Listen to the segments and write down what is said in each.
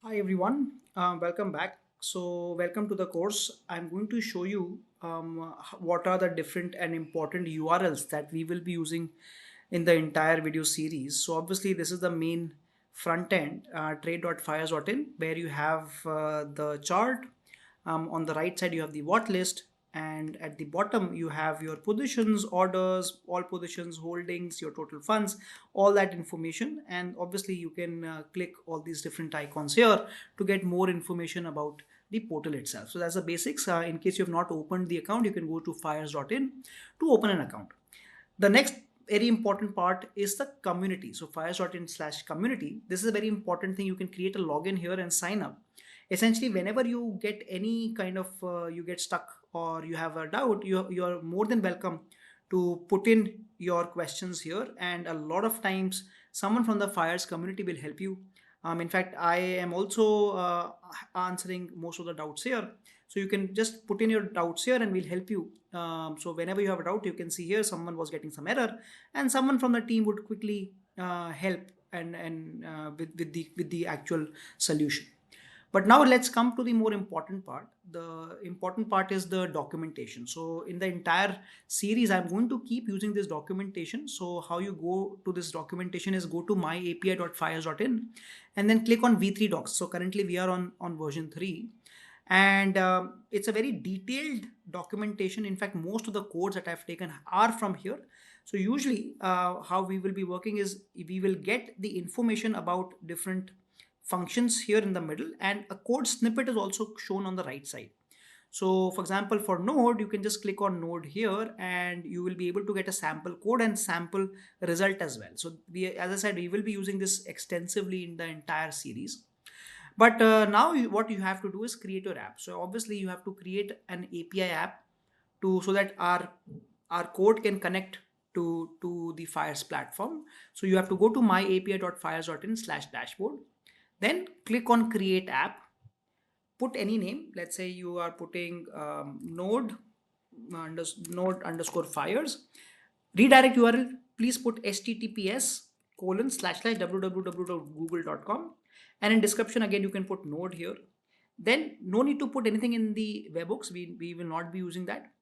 Hi everyone, welcome back. So welcome to the course. I'm going to show you what are the different and important URLs that we will be using in the entire video series. So obviously this is the main front end, trade.fyers.in, where you have the chart. On the right side you have the what list, and at the bottom you have your positions, orders, all positions, holdings, your total funds, all that information. And obviously you can click all these different icons here to get more information about the portal itself. So that's the basics. In case you have not opened the account, you can go to fyers.in to open an account. The next very important part is the community. So fyers.in/community, this is a very important thing. You can create a login here and sign up. Essentially, whenever you get any kind of you get stuck or you have a doubt, you're more than welcome to put in your questions here, and a lot of times someone from the FYERS community will help you. In fact, I am also answering most of the doubts here, so you can just put in your doubts here and we'll help you. So whenever you have a doubt, you can see here someone was getting some error and someone from the team would quickly help and with the actual solution. But now let's come to the more important part. The important part is the documentation. So in the entire series, I'm going to keep using this documentation. So how you go to this documentation is go to myapi.fyers.in and then click on V3 docs. So currently we are on version 3, and it's a very detailed documentation. In fact, most of the codes that I've taken are from here. So usually how we will be working is we will get the information about different functions here in the middle, and a code snippet is also shown on the right side. So for example, for node, you can just click on node here and you will be able to get a sample code and sample result as well. So as I said, we will be using this extensively in the entire series. But now what you have to do is create your app. So obviously you have to create an API app so that our code can connect to the FYERS platform. So you have to go to myapi.fyers.in/dashboard. Then click on create app, put any name. Let's say you are putting node underscore FYERS. Redirect URL, please put https://www.google.com. And in description, again, you can put node here. Then no need to put anything in the webhooks. We will not be using that.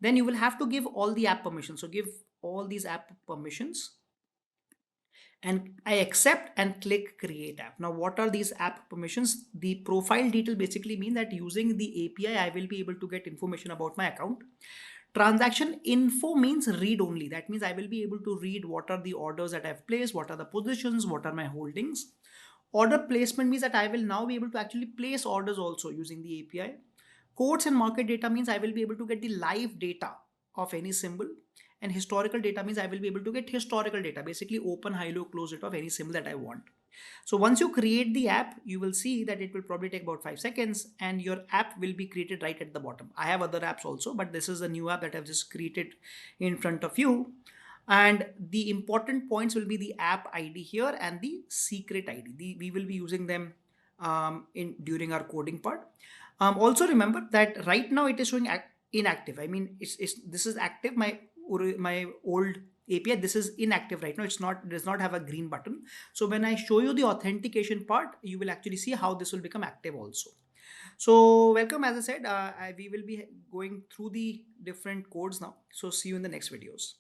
Then you will have to give all the app permissions. So give all these app permissions and I accept and click create app. Now, what are these app permissions? The profile detail basically mean that using the API, I will be able to get information about my account. Transaction info means read only. That means I will be able to read what are the orders that I've placed, what are the positions, what are my holdings. Order placement means that I will now be able to actually place orders also using the API. Quotes and market data means I will be able to get the live data of any symbol. And historical data means I will be able to get historical data, basically open, high, low, close it of any symbol that I want. So once you create the app, you will see that it will probably take about 5 seconds and your app will be created right at the bottom. I have other apps also, but this is a new app that I've just created in front of you. And the important points will be the app ID here and the secret ID. We will be using them during our coding part. Also remember that right now it is showing inactive. I mean, this is active. My old API, this is inactive right now. It does not have a green button. So when I show you the authentication part, you will actually see how this will become active also. So welcome, as I said, we will be going through the different codes now. So see you in the next videos.